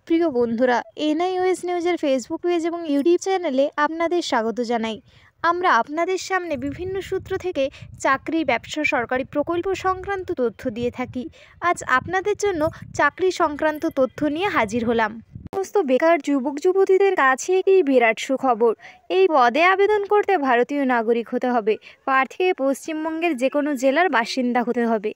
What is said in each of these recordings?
প্রিয় বন্ধুরা, এনআইওএস নিউজের ফেসবুক পেজ এবং ইউটিউব চ্যানেলে আপনাদের স্বাগত জানাই। আমরা আপনাদের সামনে বিভিন্ন সূত্র থেকে চাকরি, ব্যবসা, সরকারি প্রকল্প সংক্রান্ত তথ্য দিয়ে থাকি। আজ আপনাদের জন্য চাকরি সংক্রান্ত তথ্য নিয়ে হাজির হলাম। সমস্ত বেকার যুবক যুবতীদের কাছে একটি বিরাট সুখবর। এই পদে আবেদন করতে ভারতীয় নাগরিক হতে হবে। প্রার্থীকে পশ্চিমবঙ্গের যে কোনো জেলার বাসিন্দা হতে হবে।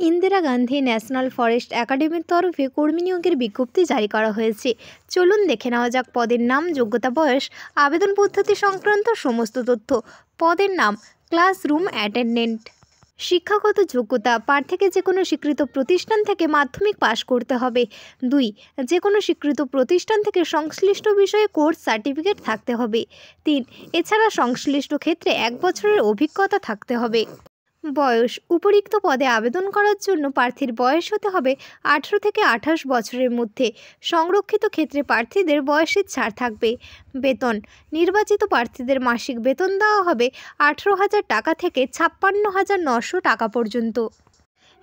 ইন্দিরা গান্ধী ন্যাশনাল ফরেস্ট একাডেমির তরফে কর্মী নিয়োগের বিজ্ঞপ্তি জারি করা হয়েছে। চলুন দেখে নেওয়া যাক পদের নাম, যোগ্যতা, বয়স, আবেদন পদ্ধতি সংক্রান্ত সমস্ত তথ্য। পদের নাম ক্লাসরুম অ্যাটেন্ডেন্ট। শিক্ষাগত যোগ্যতা, প্রার্থীকে যে কোনো স্বীকৃত প্রতিষ্ঠান থেকে মাধ্যমিক পাশ করতে হবে। 2. যে কোনো স্বীকৃত প্রতিষ্ঠান থেকে সংশ্লিষ্ট বিষয়ে কোর্স সার্টিফিকেট থাকতে হবে। 3. এছাড়া সংশ্লিষ্ট ক্ষেত্রে 1 বছরের অভিজ্ঞতা থাকতে হবে। বয়স, উপরিক্ত পদে আবেদন করার জন্য প্রার্থীর বয়স হতে হবে 18 থেকে 28 বছরের মধ্যে। সংরক্ষিত ক্ষেত্রে প্রার্থীদের বয়সের ছাড় থাকবে। বেতন, নির্বাচিত প্রার্থীদের মাসিক বেতন দেওয়া হবে 18,000 টাকা থেকে 56,900 টাকা পর্যন্ত।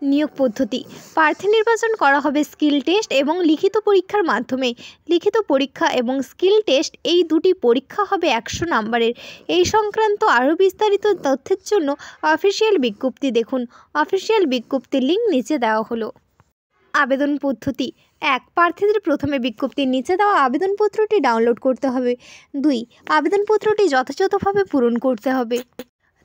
নিয়োগ পদ্ধতি, প্রার্থী নির্বাচন করা হবে স্কিল টেস্ট এবং লিখিত পরীক্ষার মাধ্যমে। লিখিত পরীক্ষা এবং স্কিল টেস্ট এই দুটি পরীক্ষা হবে 100 নম্বরের। এই সংক্রান্ত আরও বিস্তারিত তথ্যের জন্য অফিসিয়াল বিজ্ঞপ্তি দেখুন। অফিসিয়াল বিজ্ঞপ্তির লিঙ্ক নিচে দেওয়া হলো। আবেদন পদ্ধতি: 1. প্রার্থীদের প্রথমে বিজ্ঞপ্তির নিচে দেওয়া আবেদনপত্রটি ডাউনলোড করতে হবে। 2. আবেদনপত্রটি যথাযথভাবে পূরণ করতে হবে।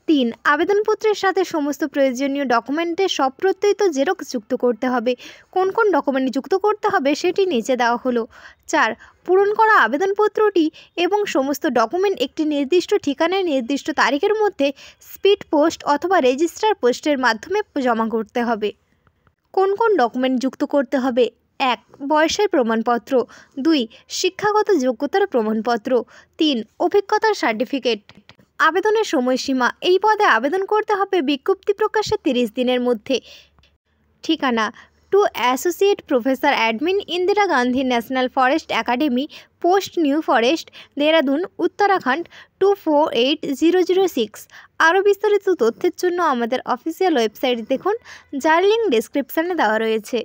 3. আবেদনপত্রের সাথে সমস্ত প্রয়োজনীয় ডকুমেন্টের সপ্রত্যয়িত জেরক্স যুক্ত করতে হবে। কোন কোন ডকুমেন্ট যুক্ত করতে হবে সেটি নিচে দেওয়া হলো। 4. পূরণ করা আবেদনপত্রটি এবং সমস্ত ডকুমেন্ট একটি নির্দিষ্ট ঠিকানায় নির্দিষ্ট তারিখের মধ্যে স্পিড পোস্ট অথবা রেজিস্টার পোস্টের মাধ্যমে জমা করতে হবে। কোন কোন ডকুমেন্ট যুক্ত করতে হবে? 1. বয়সের প্রমাণপত্র। 2. শিক্ষাগত যোগ্যতার প্রমাণপত্র। 3. অভিজ্ঞতার সার্টিফিকেট। আবেদনের সময়সীমা, এই পদে আবেদন করতে হবে বিজ্ঞপ্তি প্রকাশের 30 দিনের মধ্যে। ঠিকানা: to associate professor admin, Indira Gandhi National Forest Academy, post New Forest, Dehradun, Uttarakhand 248006। আরও বিস্তারিত তথ্যের জন্য আমাদের অফিসিয়াল ওয়েবসাইট দেখুন, যার লিঙ্ক ডেসক্রিপশানে দেওয়া রয়েছে।